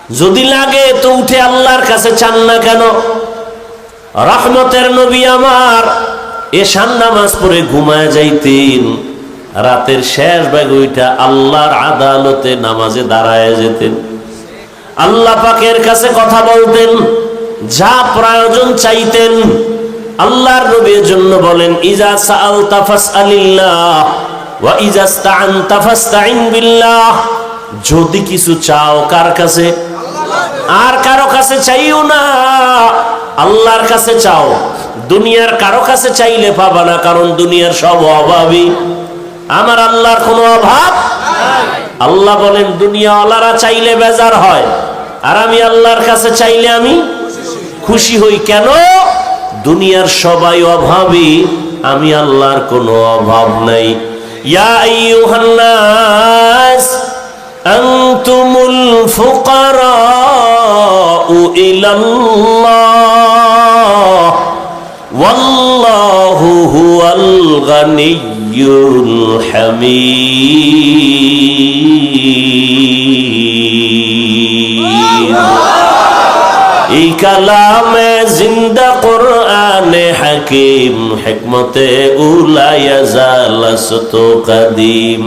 যদি লাগে তো উঠে আল্লাহর কাছে চান না কেন? রহমতের নবী আমার এশার নামাজ পড়ে ঘুমায় যাইতেন, রাতের শেষ ভাগ ওইটা আল্লাহর আদালতে নামাজে দাঁড়ায় যেতেন, আল্লাহ পাকের কাছে কথা বলতেন, যা প্রয়োজন চাইতেন। আল্লাহর নবীর জন্য বলেন, ইজা সাআলতা ফাসআলিল্লাহ ওয়া ইজা ইসতাআনতা ফাসতাইন বিল্লাহ। যদি কিছু চাও কার কাছে? আর কারো কাছে চাইও না, আল্লাহর কাছে চাও। দুনিয়ার কারো কাছে চাইলে পাবা না, কারণ দুনিয়ার সব অভাবী, আমার আল্লাহর কোনো অভাব নাই। আল্লাহ বলেন দুনিয়াওয়ালারা চাইলে বেজার হয়, আর আমি আল্লাহর কাছে চাইলে আমি খুশি হই। কেন? দুনিয়ার সবাই অভাবী, আমি আল্লাহর কোনো অভাব নাই। ইয়া আইয়ুহান নাস আনতুমুল ফুকারাউ ইলাল্লাহ ওয়াল্লাহু হুয়াল গানিয়্যুল হামিদ। এই কালামে জিন্দা কুরআনে হাকিম, হিকমতে উলা ইয়াজালাসত কদিম।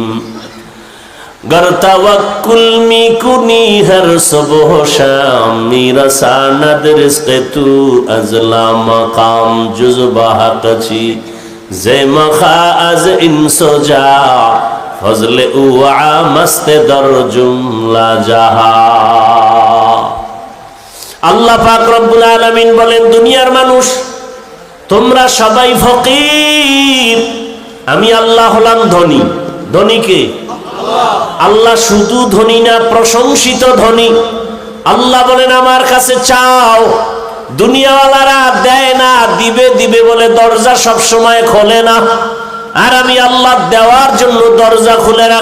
गर तवक्कुल मी कुनी हर सुबह शाम, मेरा सानद रिज़्क़ तू अज़ला मकाम जुज़बा हक़ची ज़े मखा अज़ इंसोजा फज़ले उआ मस्त दर जुमला जहा। আল্লাহ পাক রব্বুল আলামিন বলেন, দুনিয়ার মানুষ তোমরা সবাই ফকির, আমি আল্লাহ হলাম ধনী। ধনী কে? আল্লাহ শুধু ধনী না, প্রশংসিত ধনী। আল্লাহ বলেন আমার কাছে চাও। দুনিয়াওয়ালারা দেয় না, দিবে দিবে বলে দরজা সব সময় খোলে না, আর আমি আল্লাহ দেওয়ার জন্য দরজা খুলে রাখি।